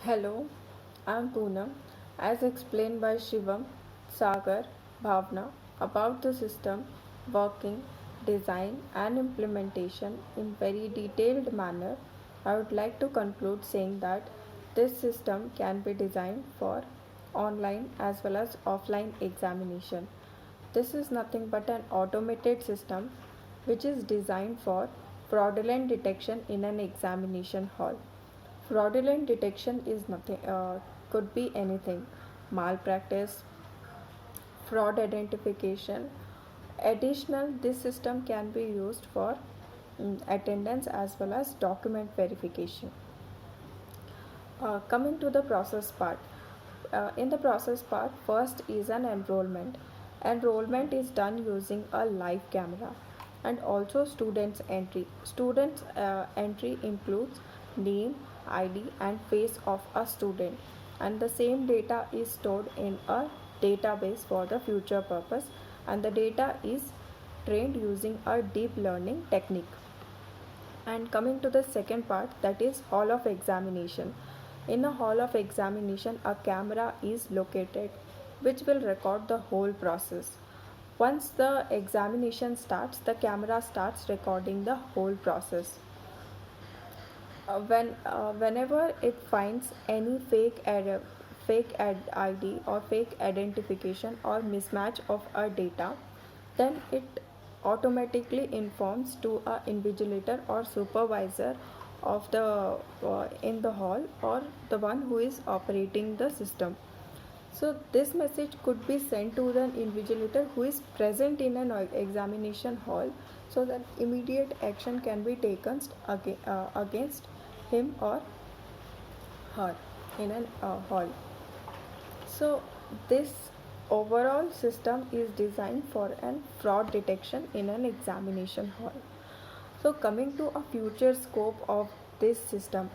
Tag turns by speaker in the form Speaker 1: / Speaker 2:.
Speaker 1: Hello, I'm Poonam. As explained by Shivam, Sagar, Bhavna about the system, working, design, and implementation in very detailed manner, I would like to conclude saying that this system can be designed for online as well as offline examination. This is nothing but an automated system which is designed for fraudulent detection in an examination hall. Fraudulent detection is nothing, could be anything: malpractice, fraud identification. Additional, this system can be used for attendance as well as document verification. Coming to the process part. In the process part, first is an enrollment. Enrollment is done using a live camera and also students entry. Students entry includes name, ID and face of a student, and the same data is stored in a database for the future purpose, and the data is trained using a deep learning technique. And coming to the second part, that is hall of examination. In a hall of examination, a camera is located which will record the whole process. Once the examination starts, the camera starts recording the whole process. Whenever it finds any fake ID or fake identification or mismatch of our data, then it automatically informs to a invigilator or supervisor of the in the hall, or the one who is operating the system. So this message could be sent to the invigilator who is present in an examination hall, so that immediate action can be taken against him or her in an hall. So this overall system is designed for an fraud detection in an examination hall. So coming to a future scope of this system,